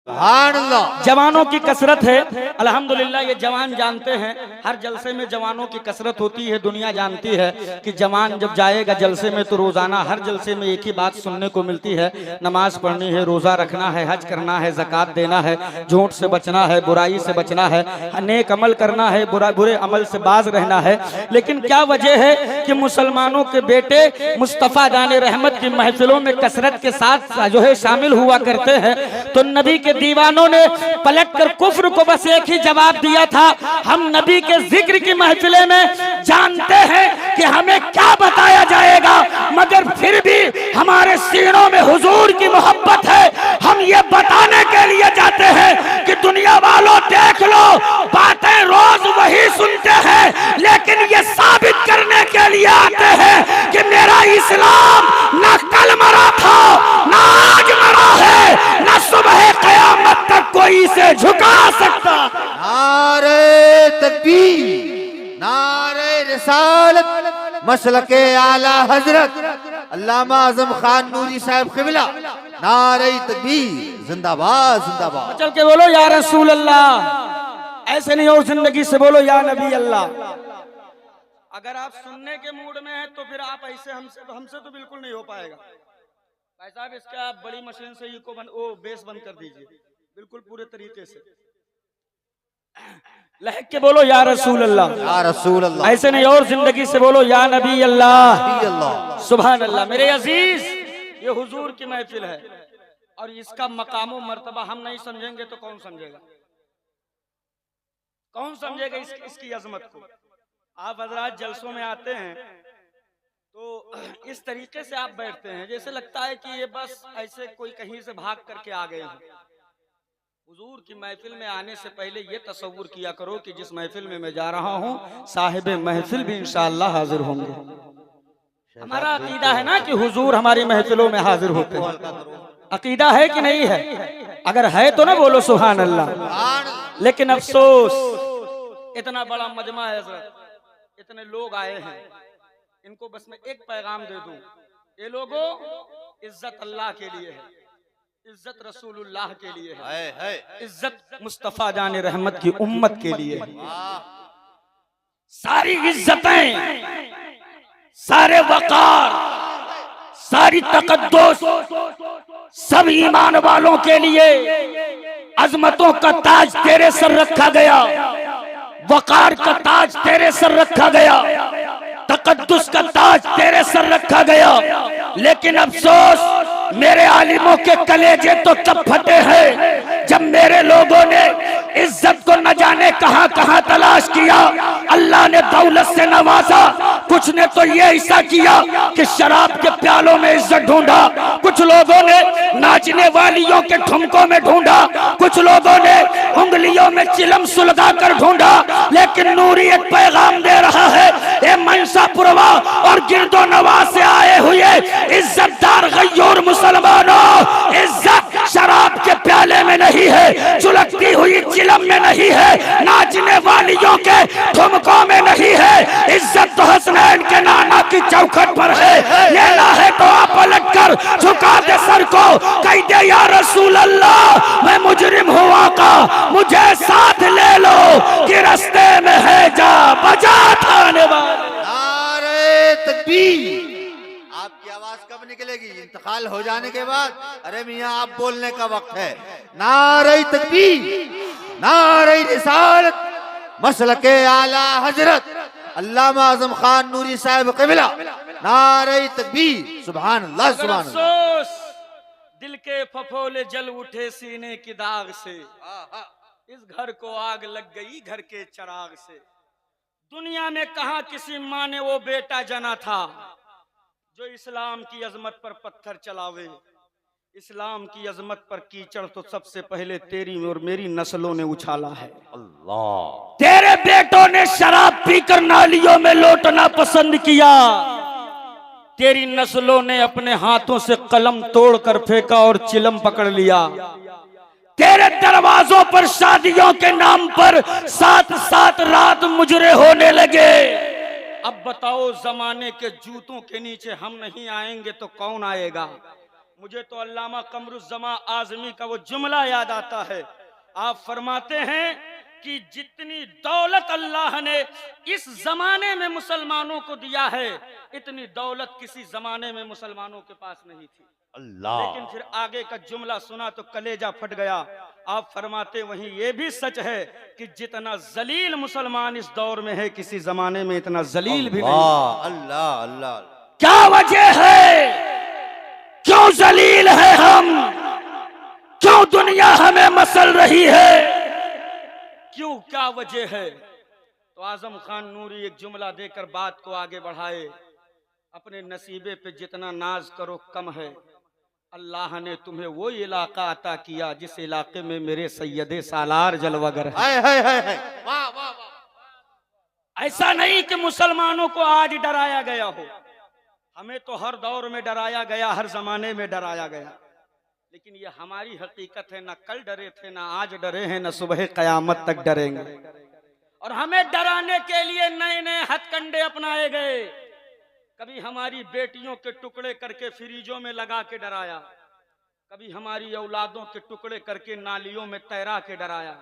जवानों की कसरत है अल्हम्दुलिल्लाह। ये जवान जानते हैं हर जलसे में जवानों की कसरत होती है। दुनिया जानती है कि जवान जब जाएगा जलसे में तो रोजाना हर जलसे में एक ही बात सुनने को मिलती है, नमाज पढ़नी है, रोजा रखना है, हज करना है, ज़कात देना है, झूठ से बचना है, बुराई से बचना है, नेक अमल करना है, बुरे अमल से बाज रहना है। लेकिन क्या वजह है कि मुसलमानों के बेटे मुस्तफ़ा जाने रहमत की महफिलों में कसरत के साथ जो है शामिल हुआ करते हैं, तो नबी के दीवानों ने पलटकर कुफ्र को बस एक ही जवाब दिया था, हम नबी के जिक्र की महफिले में जानते हैं कि हमें क्या बताया जाएगा, मगर फिर भी हमारे सीनों में हुजूर की मोहब्बत है। हम ये बताने के लिए जाते हैं कि दुनिया वालों देख लो, बातें रोज वही सुनते हैं, लेकिन ये साबित करने के लिए आते हैं कि मेरा इस्लाम न कल मरा था, न आज मरा है, न सुबह कयामत तक कोई इसे झुका सकता। नारे तकबीर, नारे रिसालत, मसलके आला हजरत अल्लामा आजम खान नूरी साहब क़िबला, नारे तकबीर, जिंदाबाद जिंदाबाद। चल के बोलो या रसूल अल्लाह, ऐसे नहीं और जिंदगी से बोलो या नबी अल्लाह। अगर आप सुनने के मूड में हैं तो फिर आप ऐसे हमसे तो बिल्कुल नहीं हो पाएगा। भाई साहब इसका आप बड़ी मशीन से इको बेस बंद कर दीजिए बिल्कुल पूरे तरीके से। लहक के बोलो या रसूल अल्लाह, या रसूल अल्लाह। ऐसे नहीं और जिंदगी से बोलो या नबी अल्लाह, अल्लाह। सुभान अल्लाह। मेरे अजीज, ये हुजूर की महफिल है और इसका मकाम मर्तबा हम नहीं समझेंगे तो कौन समझेगा? कौन समझेगा इसकी अजमत को? आप हजरात जलसों में आते हैं तो इस तरीके से आप बैठते हैं जैसे लगता है कि ये बस ऐसे कोई कहीं से भाग करके आ गए हैं। हुजूर की महफिल में आने से पहले ये तसव्वुर किया करो कि जिस महफिल में मैं जा रहा हूँ साहिब महफिल भी इंशाअल्लाह हाजिर होंगे। हमारा अकीदा है ना कि हुजूर हमारी महफिलों में हाजिर होते हैं। अकीदा है कि नहीं है? अगर है तो ना बोलो सुभान अल्लाह। लेकिन अफसोस इतना बड़ा मजमा है हज़रत, इतने लोग आए हैं, इनको बस मैं एक पैगाम दे दूं, ये लोगों इज्जत अल्लाह के लिए है, इज्जत रसूलुल्लाह के लिए है, इज्जत मुस्तफा जाने रहमत की उम्मत के लिए है। सारी इज्जतें, सारे वकार, सारी तकद्दुस सब ईमान वालों के लिए। अजमतों का ताज तेरे सर रखा गया, वकार का ताज तेरे सर रखा गया, तकद्दुस का ताज तेरे सर रखा गया। लेकिन अफसोस मेरे आलिमों के कलेजे तो तब फटे हैं जब मेरे लोगों ने इज्जत को न जाने कहां कहां तलाश किया। अल्लाह ने दौलत से नवाजा, कुछ ने तो ये ऐसा किया कि शराब के प्यालों में इज्जत ढूंढा, कुछ लोगों ने नाचने वालियों के ठुमकों में ढूंढा, कुछ लोगों ने उंगलियों में चिलम सुलगा कर ढूंढा। लेकिन नूरी एक पैगाम दे रहा है, ये मनसापुरवा और गिरदो नवा से आए हुए इज्जतदार गय्यूर मुसलमानों, इज्जत शराब के प्याले में नहीं है, चुलकती हुई चिलम में नहीं है, नाचने वालियों के ठुमकों में नहीं है। इज्जत तो हसनैन के नाना की चौखट पर है। लेना है तो आप पलट कर झुका दे सर को, कह दे या रसूल अल्लाह मैं मुजरिम हुआ का, मुझे साथ ले लो कि रास्ते में है जा बजा थाने वाले। नारे तकबीर। आपकी आवाज कब निकलेगी? इंतकाल हो जाने के बाद। अरे मियाँ आप बोलने का वक्त है। नारे तकबीर, नारे रिसालत, मसलके आला हजरत अल्लामा आजम खान नूरी साहब क़िबला, नारे तकबीर, सुभान अल्लाह सुभान अल्लाह। दिल के फफोले जल उठे सीने की दाग से, इस घर को आग लग गई घर के चिराग से। दुनिया में कहा किसी माँ ने वो बेटा जना था जो इस्लाम की अजमत पर पत्थर चलावे। इस्लाम की अजमत पर कीचड़ तो सबसे पहले तेरी और मेरी नस्लों ने उछाला है। अल्लाह। तेरे बेटों ने शराब पीकर नालियों में लौटना पसंद किया, तेरी नस्लों ने अपने हाथों से कलम तोड़कर फेंका और चिलम पकड़ लिया। तेरे दरवाजों पर शादियों के नाम पर साथ साथ रात मुजरे होने लगे। अब बताओ जमाने के जूतों के नीचे हम नहीं आएंगे तो कौन आएगा? मुझे तो अल्लामा कमरुज़्ज़मा आज़मी का वो जुमला याद आता है। आप फरमाते हैं कि जितनी दौलत अल्लाह ने इस जमाने में मुसलमानों को दिया है, इतनी दौलत किसी जमाने में मुसलमानों के पास नहीं थी। अल्लाह। लेकिन फिर आगे का जुमला सुना तो कलेजा फट गया। आप फरमाते वहीं ये भी सच है कि जितना जलील मुसलमान इस दौर में है, किसी जमाने में इतना जलील भी नहीं। अल्लाह अल्लाह। क्या वजह है, क्यों जलील है हम, क्यों दुनिया हमें मसल रही है, क्यों, क्या वजह है? तो आजम खान नूरी एक जुमला देकर बात को आगे बढ़ाए। अपने नसीबे पे जितना नाज करो कम है। अल्लाह ने तुम्हें वो इलाका अता किया जिस इलाके में मेरे सैयदे सालार जलवागर है। वाह वाह वाह। ऐसा नहीं कि मुसलमानों को आज डराया गया हो, हमें तो हर दौर में डराया गया, हर जमाने में डराया गया, लेकिन ये हमारी हकीकत है। ना कल डरे थे, ना आज डरे हैं, ना सुबह कयामत तक डरेंगे। और हमें डराने के लिए नए नए हथकंडे अपनाए गए। कभी हमारी बेटियों के टुकड़े करके फ्रीजों में लगा के डराया, कभी हमारी औलादों के टुकड़े करके नालियों में तैरा के डराया,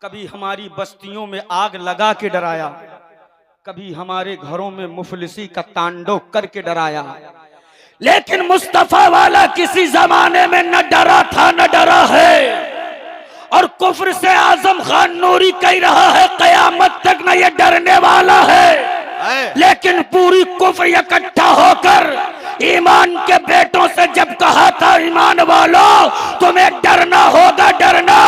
कभी हमारी बस्तियों में आग लगा के डराया, कभी हमारे घरों में मुफलिसी का तांडव करके डराया। लेकिन मुस्तफा वाला किसी जमाने में न डरा था न डरा है। और कुफ्र से आजम खान नूरी कह रहा है कयामत तक न ये डरने वाला है। लेकिन पूरी कुफ्र इकट्ठा होकर ईमान के बेटों से जब कहा था ईमान वालों तुम्हें डरना होगा, डरना,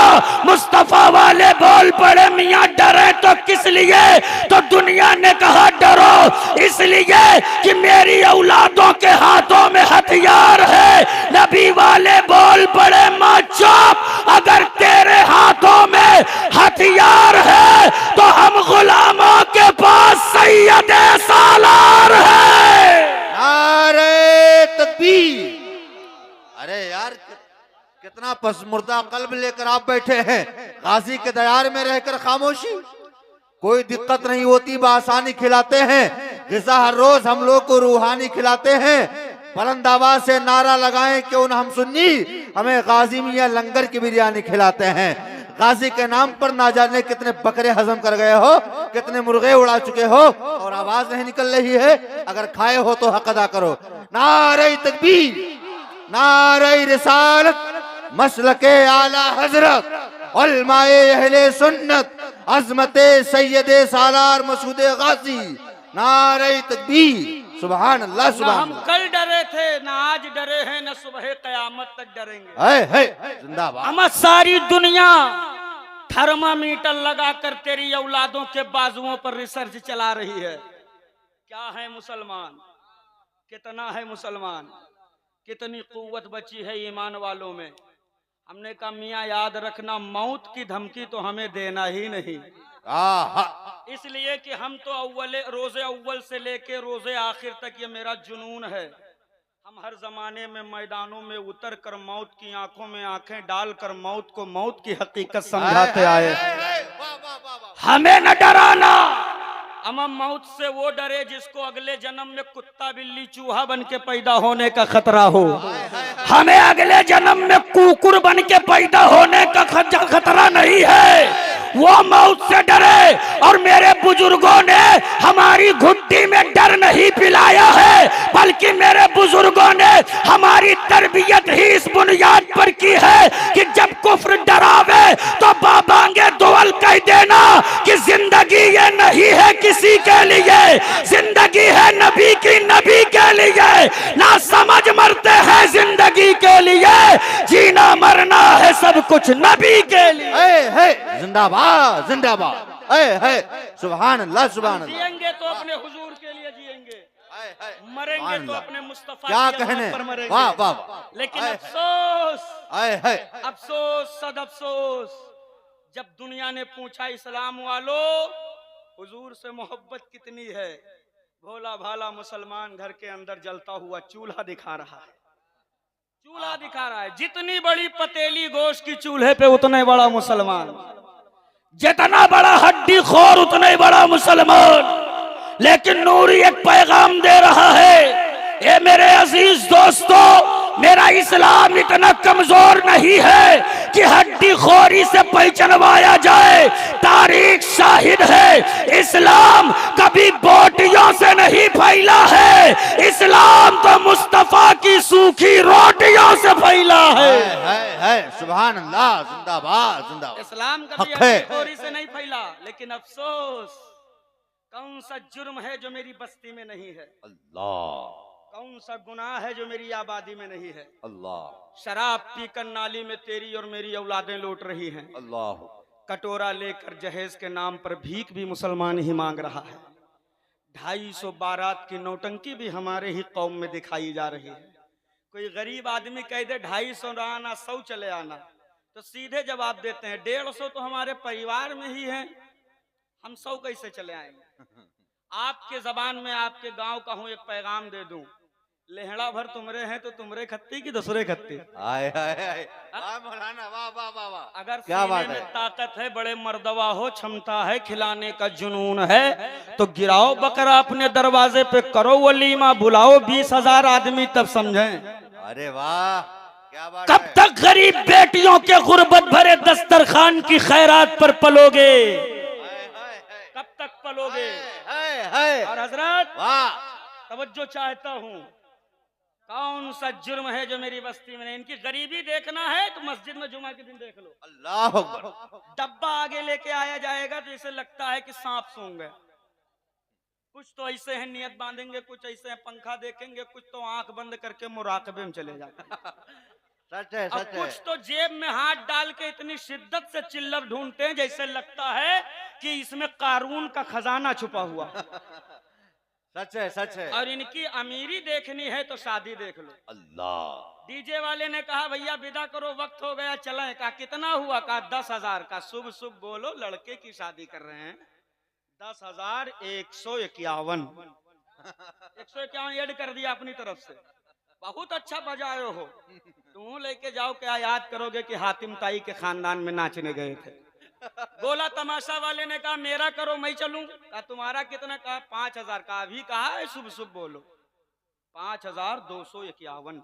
मुस्तफा वाले बोल पड़े मियां डरे तो किस लिए? तो दुनिया ने कहा डरो इसलिए कि मेरी औलादों के हाथों में हथियार है। नबी वाले बोल पड़े मां चुप, अगर तेरे हाथों में हथियार है तो हम गुलामों के पास सैयदे सालार है। नारे तकबीर। अरे यार कितना पसमुर्दा कल्ब लेकर आप बैठे हैं। गाजी के दयार में रहकर खामोशी, कोई दिक्कत नहीं होती, बासानी खिलाते हैं। ग़िज़ा हर रोज हम लोग को रूहानी खिलाते हैं। बुलंद आवाज से नारा लगाएं क्यों न हम सुन्नी, हमें गाजी मियां लंगर की बिरयानी खिलाते हैं। गाजी के नाम पर ना जाने कितने बकरे हजम कर गए हो, कितने मुर्गे उड़ा चुके हो और आवाज नहीं निकल रही है। अगर खाए हो तो हक अदा करो। नारे तकबीर, नारे रिसालत, मसलके आला हजरत, उलमाए अहले सुन्नत, अज़मते सैयदे सालार मसूद गाजी। नारे तकबीर। सुभान अल्लाह सुभान। हम कल डरे थे, ना आज डरे हैं, ना सुबह कयामत तक डरेंगे। है जिंदाबाद। हम सारी दुनिया थर्मामीटर लगाकर तेरी औलादों के बाजुओं पर रिसर्च चला रही है। क्या है मुसलमान, कितना है मुसलमान, कितनी कुव्वत बची है ईमान वालों में। हमने कहा मियाँ याद रखना, मौत की धमकी तो हमें देना ही नहीं, इसलिए कि हम तो रोजे अव्वल से लेके रोजे आखिर तक ये मेरा जुनून है। हम हर जमाने में मैदानों में उतर कर मौत की आंखों में आंखें डालकर मौत को मौत की हकीकत समझाते आए। हमें न डराना, हम मौत से वो डरे जिसको अगले जन्म में कुत्ता बिल्ली चूहा बन के पैदा होने का खतरा हो। हमें अगले जन्म में कुकुर बन के पैदा होने का खतरा नहीं है, वो मौत से डरे। और मेरे बुजुर्गों ने हमारी घुट्टी में डर नहीं पिलाया है, बल्कि मेरे बुजुर्गों ने हमारी तरबियत ही इस बुनियाद पर की है कि जब कुफ्र डरावे तो बाबांगे दुआल कह देना कि जिंदगी ये नहीं है किसी के लिए, जिंदगी है नबी की, नबी के लिए। ना समझ मरते हैं जिंदगी के लिए, जीना मरना है सब कुछ नबी के लिए। जिंदाबाद जिंदाबाद। सुभान अल्लाह सुभान अल्लाह। जिएंगे तो अपने हुजूर के लिए जिएंगे, मरेंगे तो अपने मुस्तफा क्या के कहने, पर मरेंगे। वाह वाह। लेकिन अफसोस, अफसोस सद अफसोस, जब दुनिया ने पूछा इस्लाम वालों हुजूर से मोहब्बत कितनी है, भोला भाला मुसलमान घर के अंदर जलता हुआ चूल्हा दिखा रहा है, चूल्हा दिखा रहा है। जितनी बड़ी पतेली गोश्त की चूल्हे पे उतने बड़ा मुसलमान, जितना बड़ा हड्डी खोर उतना ही बड़ा मुसलमान। लेकिन नूरी एक पैगाम दे रहा है, ये मेरे अजीज दोस्तों, मेरा इस्लाम इतना कमजोर नहीं है कि हड्डी खोरी से पहचानवाया जाए। तारीख शाहिद है, इस्लाम कभी बोटियों से नहीं फैला है, इस्लाम तो मुस्तफा की सूखी रोटियों से फैला है। सुभान अल्लाह, जिंदाबाद जिंदाबाद। इस्लाम कभी हक है। हड्डी खोरी से नहीं फैला, लेकिन अफसोस कौन सा जुर्म है जो मेरी बस्ती में नहीं है, अल्लाह कौन सा गुनाह है जो मेरी आबादी में नहीं है। अल्लाह शराब पीकर नाली में तेरी और मेरी औलादें लौट रही हैं, अल्लाह। कटोरा लेकर जहेज के नाम पर भीख भी मुसलमान ही मांग रहा है। 250 बारात की नौटंकी भी हमारे ही कौम में दिखाई जा रही है। कोई गरीब आदमी कह दे 250 ना आना 100 चले आना, तो सीधे जवाब देते हैं 150 तो हमारे परिवार में ही है, हम 100 कैसे चले आएंगे। आपके जबान में आपके गांव का हूं एक पैगाम दे दूं, लेहड़ा भर तुमरे हैं तो तुमरे खत्ती की दूसरे खत्ती। आए आए आए वाह मौलाना, वाह वाह वाह वाह। अगर क्या सीने बात में है। ताकत है, बड़े मर्दवा हो, क्षमता है, खिलाने का जुनून है, तो गिराओ बकरा अपने दरवाजे पे, करो वलीमा, बुलाओ 20,000 आदमी, तब समझें। अरे वाह क्या बात कब है। तक गरीब बेटियों के गुर्बत भरे दस्तरखान की खैरात पर पलोगे? कब तक पलोगे? है और हजरत वाह। तवज्जो चाहता हूँ, कौन सा जुर्म है जो मेरी बस्ती में नहीं। इनकी गरीबी देखना है तो मस्जिद में जुमा के दिन देख लो, अल्लाह अकबर। डब्बा आगे लेके आया जाएगा तो इसे लगता है कि सांप सूंघ गए। कुछ तो ऐसे हैं नियत बांधेंगे, कुछ ऐसे हैं पंखा देखेंगे, कुछ तो आंख बंद करके मुराकबे में चले जाते हैं, सच है और सच है। कुछ तो जेब में हाथ डाल के इतनी शिद्दत से चिल्लर ढूंढते हैं जैसे लगता है कि इसमें कारून का खजाना छुपा हुआ। सच है सच है। और इनकी अमीरी देखनी है तो शादी देख लो। अल्लाह। डीजे वाले ने कहा भैया विदा करो, वक्त हो गया, चलें। कहा कितना हुआ? कहा 10,000 का। शुभ शुभ बोलो, लड़के की शादी कर रहे हैं। 10,151 151 ऐड कर दिया अपनी तरफ से। बहुत अच्छा बजाए हो, तुम लेके जाओ, क्या याद करोगे कि हातिम ताई के खानदान में नाचने गए थे। बोला तमाशा वाले ने कहा मेरा करो मैं चलूं। कहा तुम्हारा कितना? कहा 5,000 का। अभी कहा है शुभ शुभ बोलो। 5,251।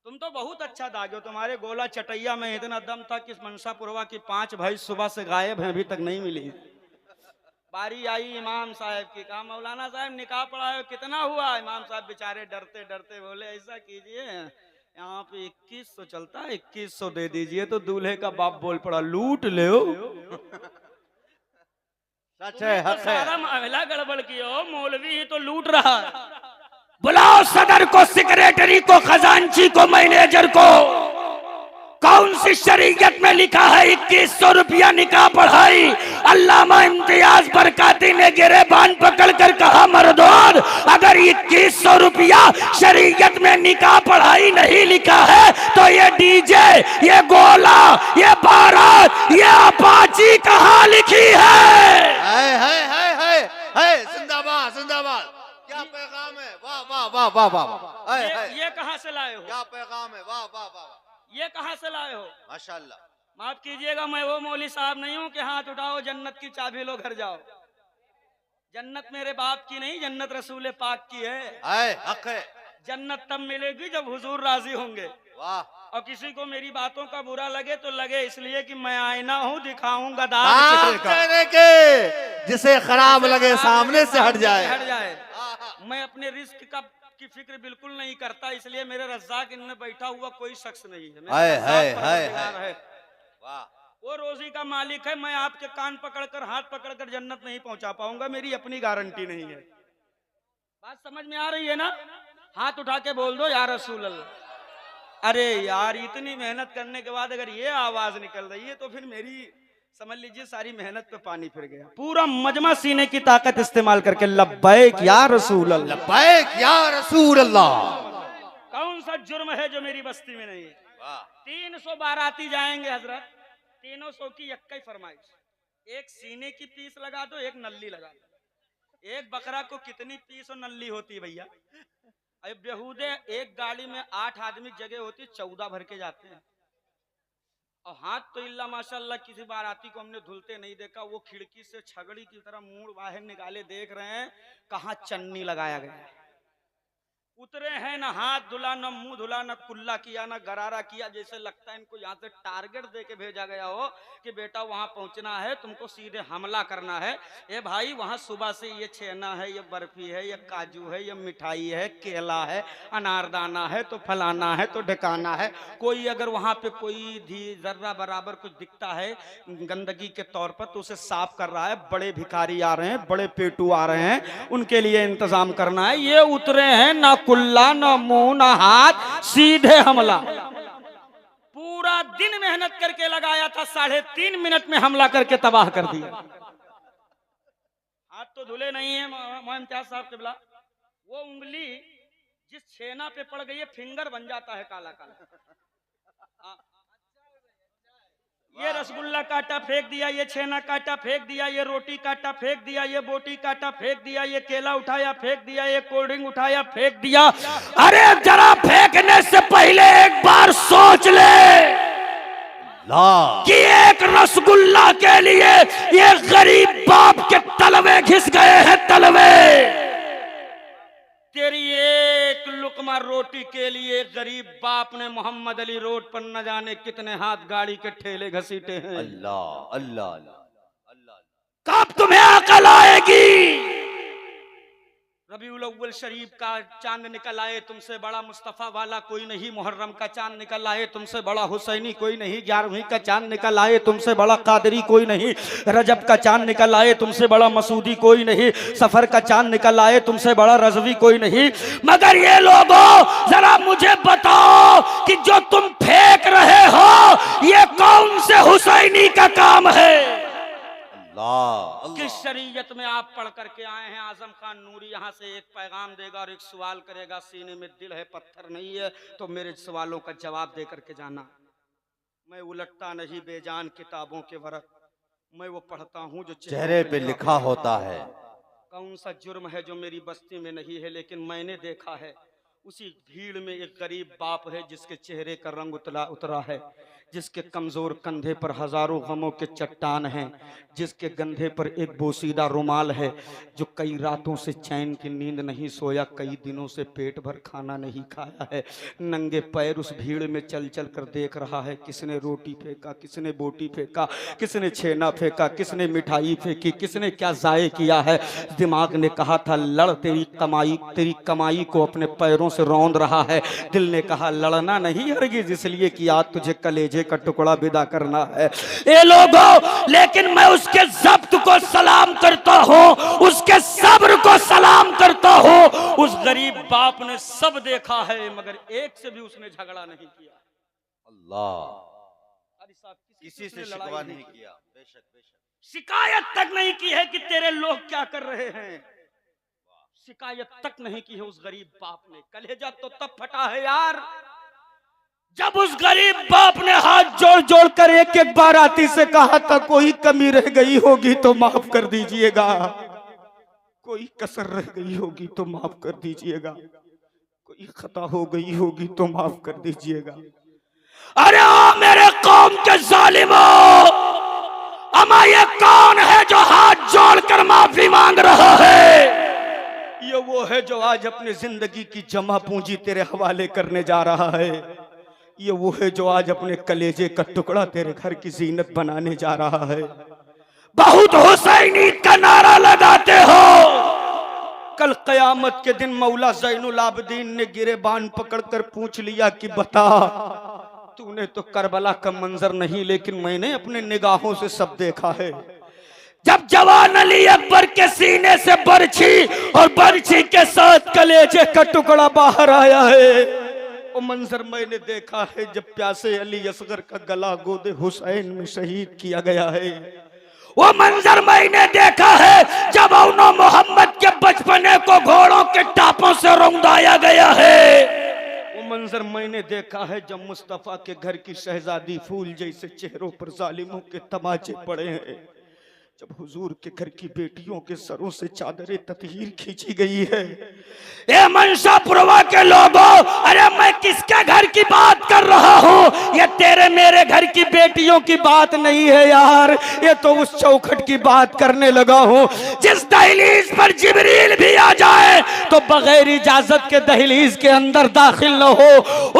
तुम तो बहुत अच्छा दागे हो, तुम्हारे गोला चटैया में इतना दम था कि मनसापुरवा की 5 भाई सुबह से गायब हैं, अभी तक नहीं मिली। बारी आई इमाम साहब की। कहा मौलाना साहब निकाह पढ़ाए, कितना हुआ? इमाम साहब बेचारे डरते डरते बोले ऐसा कीजिए, यहाँ पे 2100 चलता है, 2100 दे दीजिए। तो दूल्हे का बाप बोल पड़ा लूट ले। सच है हक है। सारा मामला गड़बड़ किया हो, मौलवी ही तो लूट रहा है। बुलाओ सदर को, सेक्रेटरी को, खजांची को, मैनेजर को। कौन सी शरीयत में लिखा है 2100 रुपया निकाह पढ़ाई? अल्लामा इम्तियाज बरकाती ने गिरेबान पकड़कर कहा मर्दों, अगर 2100 रुपया शरीयत में निकाह पढ़ाई नहीं लिखा है तो ये डीजे, ये गोला, ये बारात, ये अपाची कहाँ लिखी है। जिंदाबाद जिंदाबाद। क्या पैगाम है। वाह वाह वाह वाह वाह। ये कहाँ से लाए हो? क्या पैगाम है। वाह वाह वाह। ये कहाँ से लाए हो? माशाल्लाह। माफ कीजिएगा, मैं वो मौली साहब नहीं हूँ कि हाथ उठाओ जन्नत की चाबी लो घर जाओ। जन्नत मेरे बाप की नहीं, जन्नत रसूल पाक की है। हक है। जन्नत तब मिलेगी जब हुजूर राजी होंगे। वाह। और किसी को मेरी बातों का बुरा लगे तो लगे, इसलिए कि मैं आईना हूँ, दिखाऊंगा चेहरे के, जिसे खराब लगे सामने से हट जाए। हट जाए। मैं अपने रिस्क का की फिक्र बिल्कुल नहीं करता, इसलिए मेरे रज़्ज़ाक इनमें बैठा हुआ कोई शख्स नहीं है। मेरा रज़्ज़ाक परवरदिगार है। वाह। वो रोजी का मालिक है। मैं आपके कान पकड़कर, हाथ पकड़कर जन्नत नहीं पहुंचा पाऊंगा, मेरी अपनी गारंटी नहीं है। बात समझ में आ रही है ना? हाथ उठा के बोल दो या रसूल अल्लाह। अरे यार, इतनी मेहनत करने के बाद अगर ये आवाज निकल रही है तो फिर मेरी समझ लीजिए सारी मेहनत पे पानी फिर गया। पूरा मजमा सीने की ताकत इस्तेमाल करके लब्बैक या रसूल अल्लाह, लब्बैक या रसूल अल्लाह। कौन सा जुर्म है जो मेरी बस्ती में नहीं है? 300 बाराती जाएंगे हजरत, 300 की यक्कई फरमाइश। एक सीने की पीस लगा दो, एक नल्ली लगा दो। एक बकरा को कितनी पीस और नल्ली होती है भैया? अब बेहूदे एक गाड़ी में 8 आदमी जगह होती, 14 भर के जाते हैं। और हाथ तो इल्ला माशाल्लाह किसी बाराती को हमने धुलते नहीं देखा। वो खिड़की से छगड़ी की तरह मुंह बाहर निकाले देख रहे हैं कहाँ चन्नी लगाया गया है। उतरे हैं, ना हाथ धुला, ना मुंह धुला, ना कुल्ला किया, ना गरारा किया। जैसे लगता है इनको यहाँ से टारगेट दे के भेजा गया हो कि बेटा वहां पहुंचना है, तुमको सीधे हमला करना है। ए भाई, वहां सुबह से ये छेना है, ये बर्फी है, ये काजू है, ये मिठाई है, केला है, अनारदाना है, तो फलाना है, तो ढकाना है। कोई अगर वहां पे कोई जर्रा बराबर कुछ दिखता है गंदगी के तौर पर, तो उसे साफ कर रहा है। बड़े भिखारी आ रहे हैं, बड़े पेटू आ रहे हैं, उनके लिए इंतजाम करना है। ये उतरे हैं, ना कुल्ला, ना मुंह, ना हाथ, सीधे हमला। पूरा दिन मेहनत करके लगाया था, 3.5 मिनट में हमला करके तबाह कर दिया। हाथ तो धुले नहीं है मोहम्मद क्या साहब किबला, वो उंगली जिस छेना पे पड़ गई है फिंगर बन जाता है काला काला। ये रसगुल्ला काटा फेंक दिया, ये छेना काटा फेंक दिया, ये रोटी काटा फेंक दिया, ये बोटी काटा फेंक दिया, ये केला उठाया फेंक दिया, ये कोल्ड ड्रिंक उठाया फेंक दिया। अरे जरा फेंकने से पहले एक बार सोच ले कि एक रसगुल्ला के लिए ये गरीब बाप के तलवे घिस गए हैं, तलवे। तेरी एक लुकमा रोटी के लिए गरीब बाप ने मोहम्मद अली रोड पर न जाने कितने हाथ गाड़ी के ठेले घसीटे हैं। अल्लाह अल्लाह अल्लाह। कब तुम्हें अकल आएगी? रबीउल अव्वल शरीफ का चांद निकल आए, तुमसे बड़ा मुस्तफा वाला कोई नहीं। मुहर्रम का चांद निकल आए, तुमसे बड़ा हुसैनी कोई नहीं। 11वीं का चांद निकल आए, तुमसे बड़ा कादरी कोई नहीं। रजब का चांद निकल आए, तुमसे बड़ा मसूदी कोई नहीं। सफर का चांद निकल आए, तुमसे बड़ा रजवी कोई नहीं। मगर ये लोगों, जरा मुझे बताओ कि जो तुम फेंक रहे हो ये कौन से हुसैनी का काम है? किस शरीयत में आप पढ़ करके आए हैं? आजम खान नूरी यहाँ से एक पैगाम देगा और एक सवाल करेगा। सीने में दिल है, पत्थर नहीं है, तो मेरे सवालों का जवाब दे करके जाना। मैं उलटता नहीं बेजान किताबों के वरक, मैं वो पढ़ता हूँ जो चेहरे पे लिखा होता है। कौन सा जुर्म है जो मेरी बस्ती में नहीं है, लेकिन मैंने देखा है। उसी भीड़ में एक गरीब बाप है जिसके चेहरे का रंग उतरा है, जिसके कमजोर कंधे पर हजारों गमों के चट्टान हैं, जिसके कंधे पर एक बोसीदा रुमाल है, जो कई रातों से चैन की नींद नहीं सोया, कई दिनों से पेट भर खाना नहीं खाया है। नंगे पैर उस भीड़ में चल चल कर देख रहा है, किसने रोटी फेंका, किसने बोटी फेंका, किसने छेना फेंका, किसने मिठाई फेंकी, किसने क्या जाये किया है। दिमाग ने कहा था लड़, तेरी कमाई को अपने पैरों से रौंद रहा है। दिल ने कहा लड़ना नहीं हरगिज, इसलिए कि आज तुझे कलेजे का टुकड़ा विदा करना है। ये लोगों, लेकिन मैं उसके जब्त को सलाम करता हूँ, उसके सब्र को सलाम करता हूँ। उस गरीब बाप ने सब देखा है, मगर एक से भी उसने झगड़ा नहीं किया। अल्लाह, किसी से शिकवा नहीं किया। बेशक बेशक। शिकायत तक नहीं की है कि तेरे लोग क्या कर रहे हैं, शिकायत तक नहीं की है उस गरीब बाप ने। कलेजा तो तब फटा है यार जब उस गरीब बाप ने हाथ जोड़ जोड़ कर एक एक बाराती से कहा था कोई कमी रह गई होगी तो माफ कर दीजिएगा, कोई कसर रह गई होगी तो माफ कर दीजिएगा, कोई खता हो गई होगी तो माफ कर दीजिएगा। अरे ओ मेरे कौम के जालिमों, अमा ये कौन है जो हाथ जोड़कर माफी मांग रहा है? ये वो है जो आज अपनी जिंदगी की जमा पूंजी तेरे हवाले करने जा रहा है। ये वो है जो आज अपने कलेजे का टुकड़ा तेरे घर की जीनत बनाने जा रहा है। बहुत हुसैनी का नारा लगाते हो। कल कयामत के दिन मौला ज़ैनुल आबिदीन ने गिरेबान पकड़कर पूछ लिया कि बता, तूने तो करबला का मंजर नहीं, लेकिन मैंने अपने निगाहों से सब देखा है। जब जवान अली अकबर के सीने से बरछी और बरछी के साथ कलेजे का टुकड़ा बाहर आया है, वो मंजर मैंने देखा है जब प्यासे अली असगर का गला गोदे हुसैन में शहीद किया गया है। वो मंजर मैंने देखा है जब उन्होंने मोहम्मद के बचपने को घोड़ों के टापों से रौंदाया गया है। वो मंजर मैंने देखा है जब मुस्तफा के घर की शहजादी फूल जैसे चेहरों पर जालिमों के तमाचे पड़े हैं, जब हुजूर के घर की बेटियों के सरों से चादरें ततहीर खींची गई है। ए मनशापुरवा के लोगों, अरे मैं किसके घर की बात कर रहा हूं? ये तेरे मेरे घर की बेटियों की बात नहीं है यार, ये तो उस चौखट की बात करने लगा हूं जिस दहलीज पर जिब्रील भी आ जाए तो बगैर इजाजत के दहलीज के अंदर दाखिल न हो।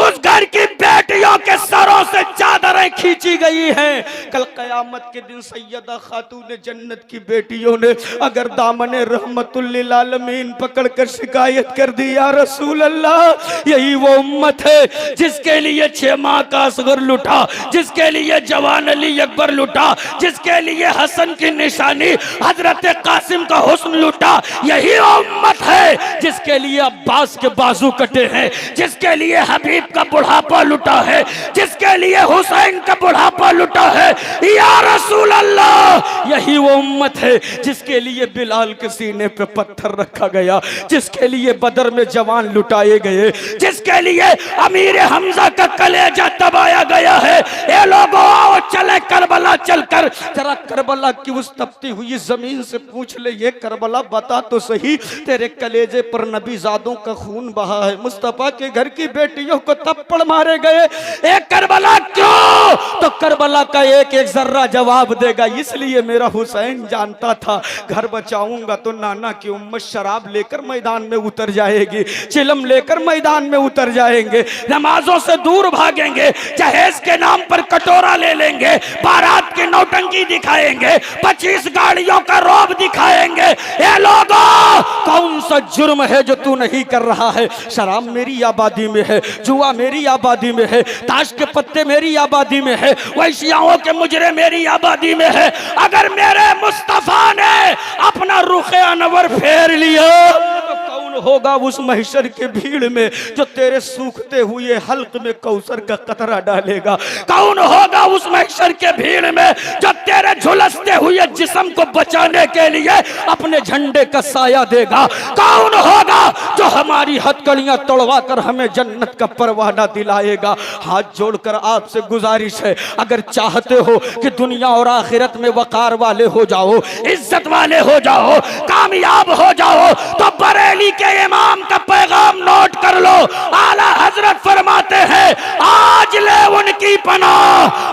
उस घर की बेटियों के सरों से चादरें खींची गई हैं। कल कयामत के दिन सैयदा खातून जन्नत की बेटियों ने अगर दामने रहमतुल लिल आलमीन पकड़ कर शिकायत कर दी, या रसूल अल्लाह यही वो उम्मत है जिसके लिए 6 माह का असगर लुटा, जिसके लिए जवान अली अकबर लुटा, जिसके लिए हसन की निशानी हजरत कासिम का हुस्न लुटा, यही वो उम्मत है जिसके लिए अब्बास के बाजू कटे हैं, जिसके लिए हबीब का बुढ़ापा लुटा है, जिसके लिए हुसैन का बुढ़ापा लुटा है। या रसूल अल्लाह यही वो उम्मत है जिसके लिए बिलाल के सीने पे पत्थर रखा गया, जिसके लिए बदर में जवान लुटाए गए, जिसके लिए अमीर हमजा का कलेजा दबाया गया है। ये लोगों आओ चले करबला चलकर जरा करबला की उस तपती हुई जमीन से पूछ ले, ये करबला बता तो सही तेरे कलेजे पर नबी जादों का खून बहा है, मुस्तफा के घर की बेटियों को थप्पड़ मारे गए, एक करबला क्यों? तो करबला का एक एक जर्रा जवाब देगा, इसलिए मेरा हुसैन जानता था घर बचाऊंगा तो नाना की उम्मत शराब लेकर मैदान में उतर जाएगी, चिलम लेकर मैदान में उतर जाएंगे, नमाजों से दूर भागेंगे, जहेज के नाम पर कटोरा ले लेंगे, बारात की नौटंकी दिखाएंगे, 25 गाड़ियों का रौब दिखाएंगे। ये लोगों कौन सा जुर्म है जो तू नहीं कर रहा है? शराब मेरी आबादी में है, जुआ मेरी आबादी में है, ताश के पत्ते मेरी आबादी में है, वैश्याओं के मुजरे मेरी आबादी में है। अगर मेरे मुस्तफा ने अपना रुखे अनवर फेर लिया तो कौन होगा उस महशर के भीड़ में जो तेरे सूखते हुए हल्क में कौसर का कतरा डालेगा? कौन होगा उस महशर के भीड़ में जो तेरे झुलसते हुए जिस्म को बचाने के लिए अपने झंडे का साया देगा? कौन होगा जो हमारी हथकड़ियां तोड़वा कर हमें जन्नत का परवाना दिलाएगा? हाथ जोड़कर आपसे गुजारिश है, अगर चाहते हो कि दुनिया और आखिरत में वकार वाले हो जाओ, इज्जत वाले हो जाओ, कामयाब हो जाओ, तो बरेली के इमाम का पैगाम नोट कर लो। आला हजरत फरमाते हैं, आज ले उनकी पनाह,